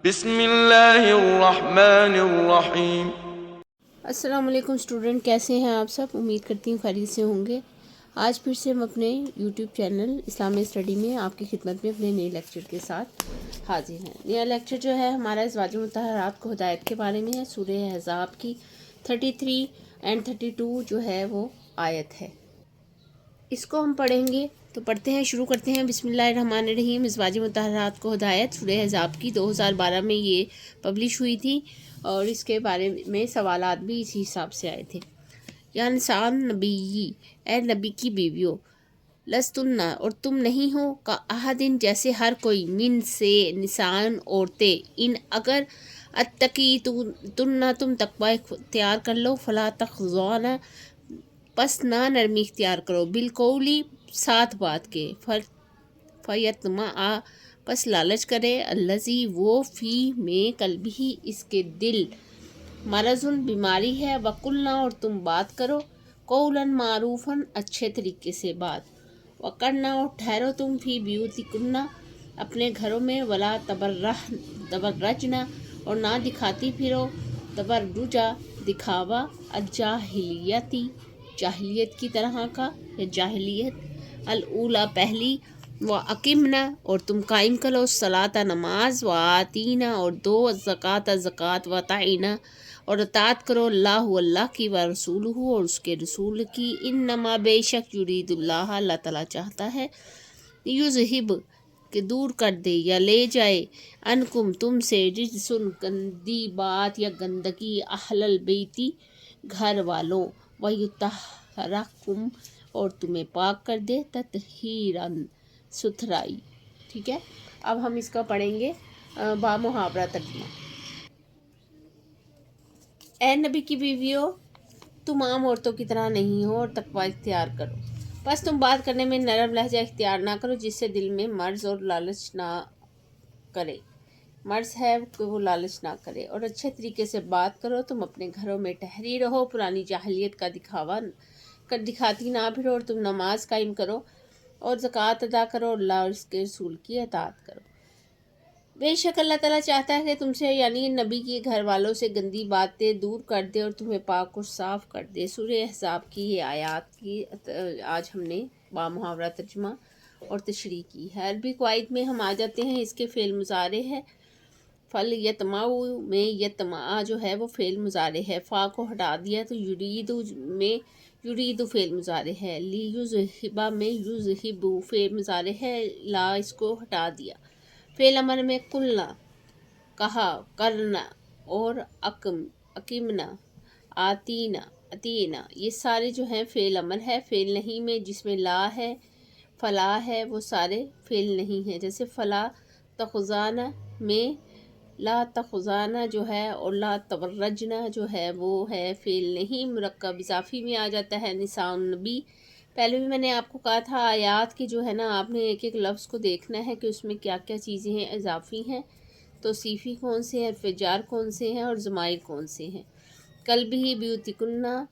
بسم اللہ الرحمن الرحیم۔ السلام علیکم اسٹوڈنٹ، کیسے ہیں آپ سب؟ امید کرتی ہوں خیریت سے ہوں گے۔ آج پھر سے ہم اپنے یوٹیوب چینل اسلامی اسٹڈی میں آپ کی خدمت میں اپنے نئے لیکچر کے ساتھ حاضر ہیں۔ نیا لیکچر جو ہے ہمارا ازواج مطہرات کو ہدایت کے بارے میں ہے۔ سورہ احزاب کی 33 اینڈ 32 جو ہے وہ آیت ہے، اس کو ہم پڑھیں گے۔ تو پڑھتے ہیں، شروع کرتے ہیں۔ بسم اللہ الرحمن الرحیم۔ ازواج مطہرات کو ہدایت، سورہ احزاب کی 2012 میں یہ پبلش ہوئی تھی، اور اس کے بارے میں سوالات بھی اسی حساب سے آئے تھے۔ یا انسان نبی، اے نبی کی بیویوں، لستن اور تم نہیں ہو، کا احدن جیسے ہر کوئی، من سے نسان عورتیں، ان اگر اتقی تم تقوی اختیار کر لو، فلا تخضعن پس نہ نرمی اختیار کرو، بالقولی ساتھ بات کے، فیطمع پس لالچ کرے، الذی وہ، فی میں قلبہ اس کے دل، مرضن بیماری ہے، وقلنا اور تم بات کرو، قولا معروفا اچھے طریقے سے بات، وقرنا اور ٹھہرو تم، فی بیوتکنا اپنے گھروں میں، ولا تبرجنا اور نہ دکھاتی پھرو، تبرجا دکھاوا، الجاہلیتی جاہلیت کی طرح کا یا جاہلیت، الاولی پہلی، وَأَقِمْنَا اور تم قائم کرو، الصَّلَاةَ نماز، وَآتِينَا اور دو، الزَّكَاةَ زکوٰۃ، وَطَعِنَا اور اطاعت کرو، اللہ کی، ورسولہ اور اس کے رسول کی، انما بے شک، یرید اللہ اللہ تعالیٰ چاہتا ہے، یذہب کہ دور کر دے یا لے جائے، عنکم تم سے، رجسن گندی بات یا گندگی، اہل البیتی گھر والوں، ویطہرکم اور تمہیں پاک کر دے، تطہیراً ستھرائی۔ ٹھیک ہے، اب ہم اس کا پڑھیں گے با محاورہ ترجمہ۔ اے نبی کی بیویوں، تم عام عورتوں کی طرح نہیں ہو، اور تقوی اختیار کرو، بس تم بات کرنے میں نرم لہجہ اختیار نہ کرو، جس سے دل میں مرض اور لالچ نہ کرے، مرض ہے کہ وہ لالچ نہ کرے، اور اچھے طریقے سے بات کرو، تم اپنے گھروں میں ٹھہری رہو، پرانی جاہلیت کا دکھاوا دکھاتی نہ پھرو، اور تم نماز قائم کرو اور زکوٰۃ ادا کرو، اللہ اور اس کے رسول کی اطاعت کرو۔ بے شک اللہ تعالیٰ چاہتا ہے کہ تم سے، یعنی نبی کے گھر والوں سے، گندی باتیں دور کر دے اور تمہیں پاک اور صاف کر دے۔ سورہ احزاب کی یہ آیات کی آج ہم نے با محاورہ ترجمہ اور تشریح کی ہے۔ عربی قواعد میں ہم آ جاتے ہیں، اس کے فعل مضارع ہے۔ فل یتمع میں یتمع جو ہے وہ فعل مضارع ہے، فا کو ہٹا دیا تو یرید میں یرید فعل مضارع ہے، لیذہب میں یذہب فعل مضارع ہے، لا اس کو ہٹا دیا۔ فعل امر میں قلنا کہا، کرنا اور اقمنا، آتینا اتینا، یہ سارے جو ہیں فعل امر ہے۔ فعل نہیں میں جس میں لا ہے، فلا ہے، وہ سارے فعل نہیں ہیں، جیسے فلا تخضعن میں لا تخضعن جو ہے، اور لا تبرجنا جو ہے وہ ہے فعل نہیں، مرکب اضافی میں آ جاتا ہے۔ نساء النبی، پہلے بھی میں نے آپ کو کہا تھا آیات کی جو ہے نا، آپ نے ایک ایک لفظ کو دیکھنا ہے کہ اس میں کیا کیا چیزیں ہیں، اضافی ہیں، توصیفی کون سے ہیں، حرف جار کون سے ہیں، اور ضمائر کون سے ہیں۔ قلبہ بیوتکنا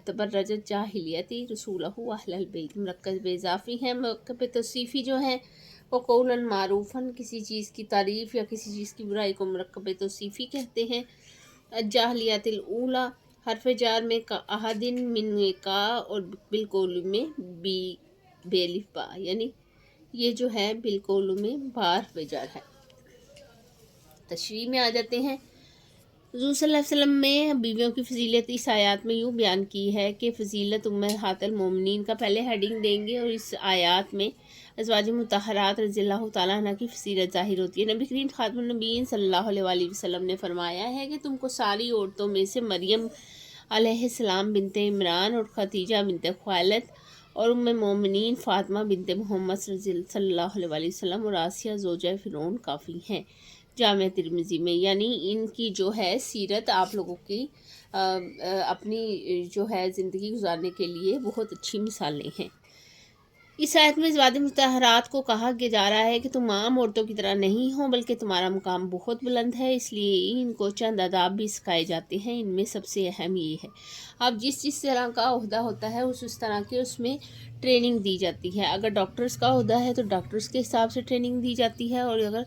تبرجت جاہلیتی رسولہ اہل البیت، مرکب اضافی ہیں۔ مرکب توصیفی جو ہیں وہ قولاً معروفاً، کسی چیز کی تعریف یا کسی چیز کی برائی کو مرکب توصیفی کہتے ہیں۔ الجاہلیت الاولی، حرف جار میں کا احدن، من میں کا، اور بالقول میں بے الف با، یعنی یہ جو ہے بالقول میں با حرف جار ہے۔ تشریح میں آ جاتے ہیں۔ حضور صلی اللہ علیہ وسلم میں بیویوں کی فضیلت اس آیات میں یوں بیان کی ہے کہ فضیلت امہات المومنین کا پہلے ہیڈنگ دیں گے، اور اس آیات میں ازواج مطہرات رضی اللہ تعالیٰ عنہ کی فضیلت ظاہر ہوتی ہے۔ نبی کریم خاتم النبیین صلی اللہ علیہ وآلہ وسلم نے فرمایا ہے کہ تم کو ساری عورتوں میں سے مریم علیہ السلام بنت عمران اور خدیجہ بنت خویلد اور ام مومنین فاطمہ بنت محمد صلی اللہ علیہ وآلہ وسلم اور آسیہ زوجہ فرعون کافی ہیں، جامعہ ترمذی میں۔ یعنی ان کی جو ہے سیرت آپ لوگوں کی اپنی جو ہے زندگی گزارنے کے لیے بہت اچھی مثالیں ہیں۔ اس آیت میں ازواج مطہرات کو کہا جا رہا ہے کہ تم عام عورتوں کی طرح نہیں ہو، بلکہ تمہارا مقام بہت بلند ہے، اس لیے ان کو چند آداب بھی سکھائے جاتے ہیں۔ ان میں سب سے اہم یہ ہے، اب جس طرح کا عہدہ ہوتا ہے اس طرح کے اس میں ٹریننگ دی جاتی ہے۔ اگر ڈاکٹرز کا عہدہ ہے تو ڈاکٹرز کے حساب سے ٹریننگ دی جاتی ہے، اور اگر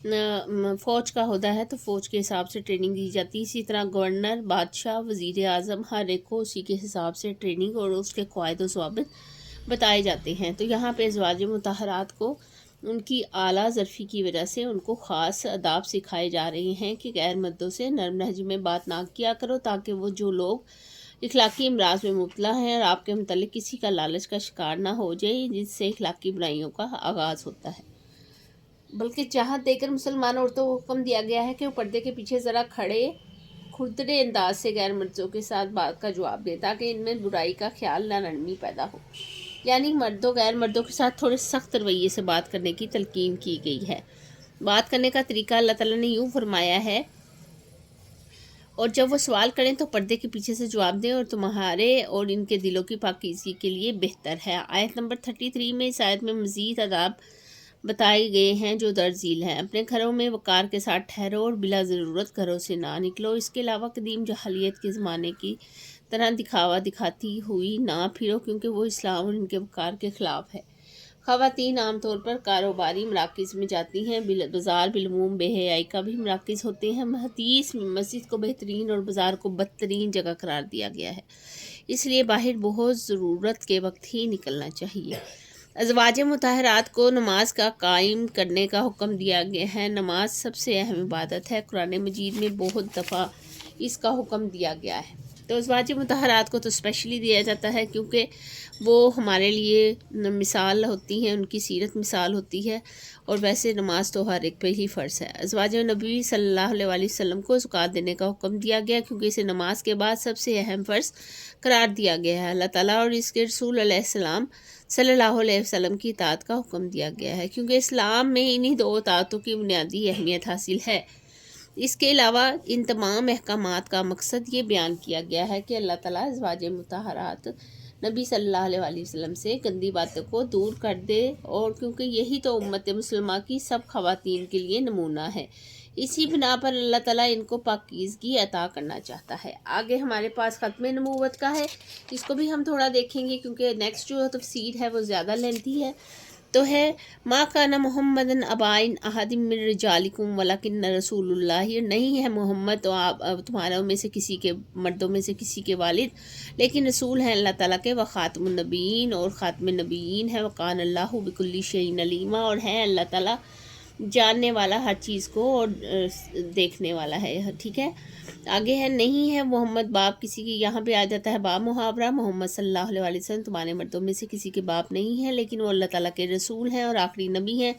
فوج کا عہدہ ہے تو فوج کے حساب سے ٹریننگ دی جاتی ہے. اسی طرح گورنر، بادشاہ، وزیر اعظم ہر ایک کو اسی کے حساب سے ٹریننگ اور اس کے قواعد و ضوابط بتائے جاتے ہیں. تو یہاں پہ ازواج مطہرات کو ان کی اعلیٰ ظرفی کی وجہ سے ان کو خاص آداب سکھائے جا رہے ہیں کہ غیر مردوں سے نرم لہجے میں بات نہ کیا کرو، تاکہ وہ جو لوگ اخلاقی امراض میں مبتلا ہیں اور آپ کے متعلق کسی کا لالچ کا شکار نہ ہو جائے، جس سے اخلاقی برائیوں کا آغاز ہوتا ہے. بلکہ چاہت دے کر مسلمان عورتوں کو حکم دیا گیا ہے کہ وہ پردے کے پیچھے ذرا کھردرے انداز سے غیر مردوں کے ساتھ بات کا جواب دیں، تاکہ ان میں برائی کا خیال نہ نرمی پیدا ہو. یعنی غیر مردوں کے ساتھ تھوڑے سخت رویے سے بات کرنے کی تلقین کی گئی ہے. بات کرنے کا طریقہ اللہ تعالیٰ نے یوں فرمایا ہے، اور جب وہ سوال کریں تو پردے کے پیچھے سے جواب دیں، اور تمہارے اور ان کے دلوں کی پاکیزگی کے لیے بہتر ہے. آیت نمبر 33 میں اس آیت میں مزید آداب بتائے گئے ہیں جو درج ذیل ہیں. اپنے گھروں میں وقار کے ساتھ ٹھہرو اور بلا ضرورت گھروں سے نہ نکلو. اس کے علاوہ قدیم جاہلیت کے زمانے کی طرح دکھاوا دکھاتی ہوئی نہ پھرو، کیونکہ وہ اسلام اور ان کے وقار کے خلاف ہے. خواتین عام طور پر کاروباری مراکز میں جاتی ہیں. بازار بالعموم بے حیائی کا بھی مراکز ہوتے ہیں. حدیث میں مسجد کو بہترین اور بازار کو بدترین جگہ قرار دیا گیا ہے، اس لیے باہر بہت ضرورت کے وقت ہی نکلنا چاہیے. ازواج مطہرات کو نماز کا قائم کرنے کا حکم دیا گیا ہے. نماز سب سے اہم عبادت ہے. قرآن مجید میں بہت دفعہ اس کا حکم دیا گیا ہے. تو ازواج مطہرات کو تو اسپیشلی دیا جاتا ہے کیونکہ وہ ہمارے لیے مثال ہوتی ہیں، ان کی سیرت مثال ہوتی ہے، اور ویسے نماز تو ہر ایک پہ ہی فرض ہے. ازواج نبی صلی اللہ علیہ وسلم کو زکوٰۃ دینے کا حکم دیا گیا کیونکہ اسے نماز کے بعد سب سے اہم فرض قرار دیا گیا ہے. اللہ تعالیٰ اور اس کے رسول علیہ السلام صلی اللہ علیہ وسلم کی اطاعت کا حکم دیا گیا ہے، کیونکہ اسلام میں انہی دو اطاعتوں کی بنیادی اہمیت حاصل ہے. اس کے علاوہ ان تمام احکامات کا مقصد یہ بیان کیا گیا ہے کہ اللہ تعالیٰ ازواج مطہرات نبی صلی اللہ علیہ وسلم سے گندی باتوں کو دور کر دے، اور کیونکہ یہی تو امت مسلمہ کی سب خواتین کے لیے نمونہ ہے، اسی بنا پر اللہ تعالیٰ ان کو پاکیزگی عطا کرنا چاہتا ہے. آگے ہمارے پاس ختم نبوت کا ہے، اس کو بھی ہم تھوڑا دیکھیں گے کیونکہ نیکسٹ جو تفسیر ہے وہ زیادہ لینتھی ہے. تو ہے ما کان محمد ابائن احد من رجالکم ولکن رسول اللہ، نہیں ہے محمد تو آپ تمہاروں میں سے کسی کے مردوں میں سے کسی کے والد، لیکن رسول ہیں اللہ تعالیٰ کے، وخاتم النبیین اور خاتم النبیین ہے، وکان اللہ بکل شیء علیما، اور ہے اللہ تعالیٰ جاننے والا ہر چیز کو اور دیکھنے والا ہے. ٹھیک ہے، آگے ہے نہیں ہے محمد باپ کسی کی، یہاں پہ آ جاتا ہے باپ محاورہ. محمد صلی اللہ علیہ وسلم تمہارے مردوں میں سے کسی کے باپ نہیں ہے، لیکن وہ اللہ تعالیٰ کے رسول ہیں اور آخری نبی ہیں،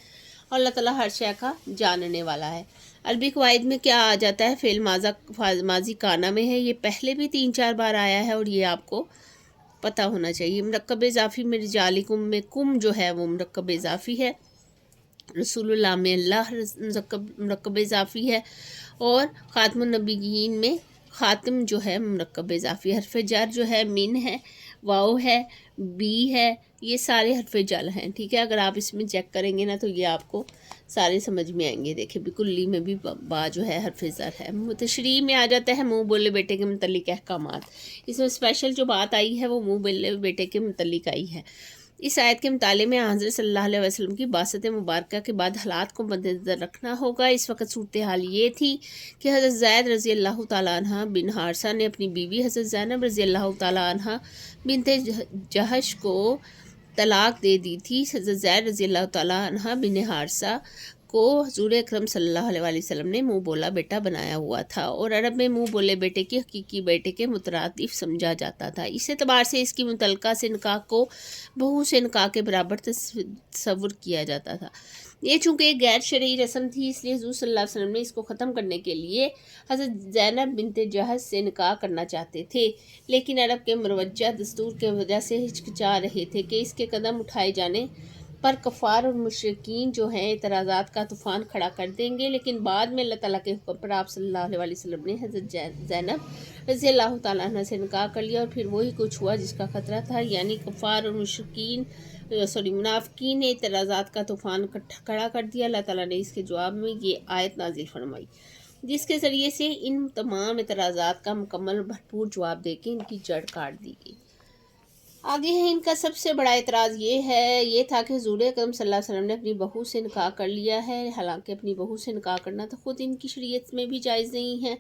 اور اللہ تعالیٰ ہر شے کا جاننے والا ہے. عربی قواعد میں کیا آ جاتا ہے، فعل ماضی کانا میں ہے، یہ پہلے بھی 3-4 بار آیا ہے اور یہ آپ کو پتہ ہونا چاہیے. مرکب اضافی میں رجالکم میں کم جو ہے وہ مرکب اضافی ہے، رسول اللہ میں اللہ مرکب اضافی ہے، اور خاتم النبیین میں خاتم جو ہے مرکب اضافی. حرف جر جو ہے من ہے، واو ہے، بی ہے، یہ سارے حرف جر ہیں. ٹھیک ہے، اگر آپ اس میں چیک کریں گے نا تو یہ آپ کو سارے سمجھ میں آئیں گے. دیکھیں بکلی میں بھی با جو ہے حرف زر ہے. تشریح میں آ جاتا ہے منہ بولے بیٹے کے متعلق احکامات، اس میں اسپیشل جو بات آئی ہے وہ منہ بولے بیٹے کے متعلق آئی ہے. اس آیت کے مطالعے میں حضرت صلی اللہ علیہ وسلم کی بعثت مبارکہ کے بعد حالات کو مد نظر رکھنا ہوگا. اس وقت صورتحال یہ تھی کہ حضرت زید رضی اللہ تعالیٰ عنہ بن حارثہ نے اپنی بیوی حضرت زینب رضی اللہ تعالیٰ عنہ بنت جہش کو طلاق دے دی تھی. حضرت زید رضی اللہ تعالیٰ عنہ بن حارثہ کو حضور اکرم صلی اللہ علیہ وسلم نے منہ بولا بیٹا بنایا ہوا تھا، اور عرب میں منہ بولے بیٹے کی حقیقی بیٹے کے مترادف سمجھا جاتا تھا. اس اعتبار سے اس کی متعلقہ سے نکاح کو بہو سے نکاح کے برابر تصور کیا جاتا تھا. یہ چونکہ ایک غیر شرعی رسم تھی، اس لیے حضور صلی اللہ علیہ وسلم نے اس کو ختم کرنے کے لیے حضرت زینب بنت جہش سے نکاح کرنا چاہتے تھے، لیکن عرب کے مروجہ دستور کی وجہ سے ہچکچا رہے تھے کہ اس کے قدم اٹھائے جانے پر کفار اور مشرکین جو ہیں اعتراضات کا طوفان کھڑا کر دیں گے. لیکن بعد میں اللہ تعالیٰ کے حکم پر آپ صلی اللہ علیہ وسلم نے حضرت زینب رضی اللہ تعالیٰ عنہ سے نکاح کر لیا، اور پھر وہی کچھ ہوا جس کا خطرہ تھا، یعنی کفار اور منافقین نے اعتراضات کا طوفان کھڑا کر دیا. اللہ تعالیٰ نے اس کے جواب میں یہ آیت نازل فرمائی، جس کے ذریعے سے ان تمام اعتراضات کا مکمل بھرپور جواب دے کے ان کی جڑ کاٹ دی گئی. آگے ہے ان کا سب سے بڑا اعتراض یہ تھا کہ حضور اکرم صلی اللہ علیہ وسلم نے اپنی بہو سے نکاح کر لیا ہے، حالانکہ اپنی بہو سے نکاح کرنا تو خود ان کی شریعت میں بھی جائز نہیں ہے،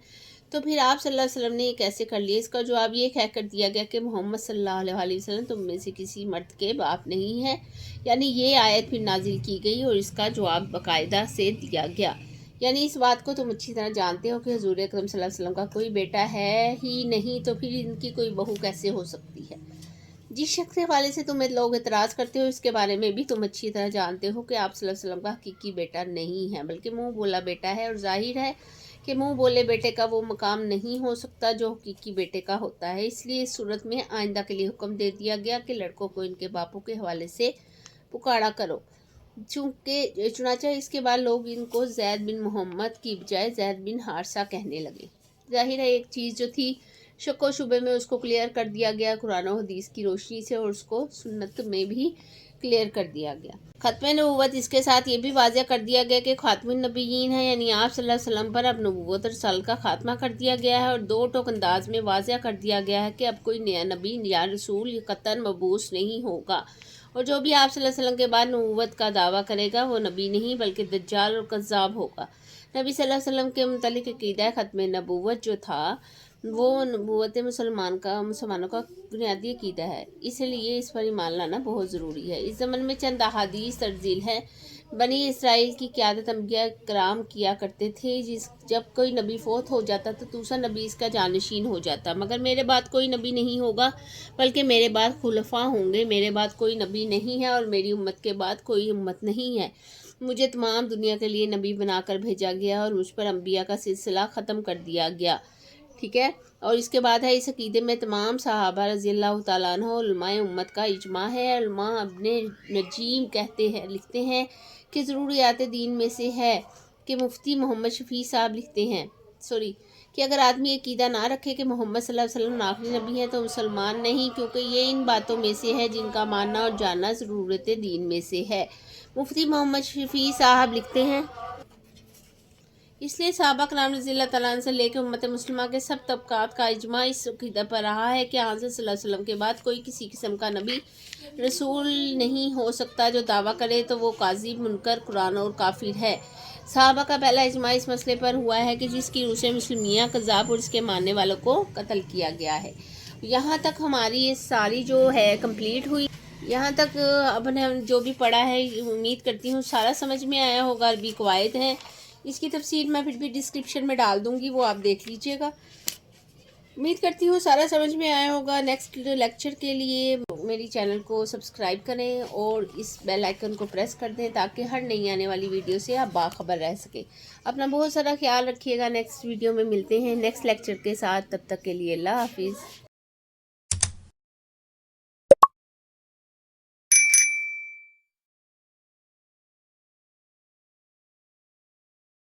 تو پھر آپ صلی اللہ علیہ وسلم نے یہ کیسے کر لیا؟ اس کا جواب یہ کہہ کر دیا گیا کہ محمد صلی اللہ علیہ وسلم تم میں سے کسی مرد کے باپ نہیں ہے، یعنی یہ آیت پھر نازل کی گئی اور اس کا جواب باقاعدہ سے دیا گیا، یعنی اس بات کو تم اچھی طرح جانتے ہو کہ حضور اکرم صلی اللہ علیہ وسلم کا کوئی بیٹا ہے ہی نہیں، تو پھر ان کی کوئی بہو کیسے ہو سکتی ہے؟ جس شخص کے حوالے سے تم لوگ اعتراض کرتے ہو، اس کے بارے میں بھی تم اچھی طرح جانتے ہو کہ آپ صلی اللہ علیہ وسلم کا حقیقی بیٹا نہیں ہے، بلکہ منہ بولا بیٹا ہے، اور ظاہر ہے کہ منہ بولے بیٹے کا وہ مقام نہیں ہو سکتا جو حقیقی بیٹے کا ہوتا ہے۔ اس لیے اس صورت میں آئندہ کے لیے حکم دے دیا گیا کہ لڑکوں کو ان کے باپوں کے حوالے سے پکارا کرو، چنانچہ اس کے بعد لوگ ان کو زید بن محمد کی بجائے زید بن حارثہ کہنے لگے۔ ظاہر ہے ایک چیز جو تھی شک و شبے میں اس کو کلیئر کر دیا گیا قرآن و حدیث کی روشنی سے، اور اس کو سنت میں بھی کلیئر کر دیا گیا۔ ختم نبوت اس کے ساتھ یہ بھی واضح کر دیا گیا کہ خاتم النبیین ہے، یعنی آپ صلی اللہ علیہ وسلم پر اب نبوت اور رسالت کا خاتمہ کر دیا گیا ہے، اور دو ٹوک انداز میں واضح کر دیا گیا ہے کہ اب کوئی نیا نبی یا رسول قطعاً مبعوث نہیں ہوگا، اور جو بھی آپ صلی اللہ علیہ وسلم کے بعد نبوت کا دعویٰ کرے گا وہ نبی نہیں بلکہ دجال اور کذاب ہوگا۔ نبی صلی اللہ علیہ وسلم کے متعلق عقیدہ ختم نبوت جو تھا وہ نبوت مسلمانوں کا بنیادی عقیدہ ہے، اس لیے اس پر ایمان لانا بہت ضروری ہے۔ اس ضمن میں چند احادیث ترجیل ہیں۔ بنی اسرائیل کی قیادت انبیاء کرام کیا کرتے تھے، جب کوئی نبی فوت ہو جاتا تو دوسرا نبی اس کا جانشین ہو جاتا، مگر میرے بعد کوئی نبی نہیں ہوگا بلکہ میرے بعد خلفاء ہوں گے، میرے بعد کوئی نبی نہیں ہے اور میری امت کے بعد کوئی امت نہیں ہے، مجھے تمام دنیا کے لیے نبی بنا کر بھیجا گیا اور مجھ پر انبیاء کا سلسلہ ختم کر دیا گیا، ٹھیک ہے۔ اور اس کے بعد ہے اس عقیدے میں تمام صحابہ رضی اللہ تعالیٰ عنہ علماء امت کا اجماع ہے۔ علماء ابن نجیم لکھتے ہیں کہ ضروریات دین میں سے ہے کہ مفتی محمد شفیع صاحب لکھتے ہیں کہ اگر آدمی عقیدہ نہ رکھے کہ محمد صلی اللہ علیہ وسلم آخری نبی ہے تو مسلمان نہیں، کیونکہ یہ ان باتوں میں سے ہے جن کا ماننا اور جاننا ضرورت دین میں سے ہے۔ مفتی محمد شفیع صاحب لکھتے ہیں اس لیے صحابہ کرام رضی اللہ تعالیٰ عنہ سے لے کے امت مسلمہ کے سب طبقات کا اجماع اس عقیدہ پر رہا ہے کہ حضرت صلی اللہ علیہ وسلم کے بعد کوئی کسی قسم کا نبی رسول نہیں ہو سکتا، جو دعویٰ کرے تو وہ کاذب، منکر، قرآن اور کافر ہے۔ صحابہ کا پہلا اجماع اس مسئلے پر ہوا ہے کہ جس کی روح سے مسلمیہ کذاب اور اس کے ماننے والوں کو قتل کیا گیا ہے۔ یہاں تک ہماری یہ ساری جو ہے کمپلیٹ ہوئی۔ یہاں تک اب نے جو بھی پڑھا ہے امید کرتی ہوں سارا سمجھ میں آیا ہوگا۔ عربی قواعد ہیں، اس کی تفسیر میں پھر بھی ڈسکرپشن میں ڈال دوں گی، وہ آپ دیکھ لیجئے گا۔ امید کرتی ہوں سارا سمجھ میں آیا ہوگا۔ نیکسٹ لیکچر کے لیے میری چینل کو سبسکرائب کریں اور اس بیل آئیکن کو پریس کر دیں تاکہ ہر نئی آنے والی ویڈیو سے آپ باخبر رہ سکیں۔ اپنا بہت سارا خیال رکھیے گا۔ نیکسٹ ویڈیو میں ملتے ہیں نیکسٹ لیکچر کے ساتھ، تب تک کے لیے اللہ حافظ۔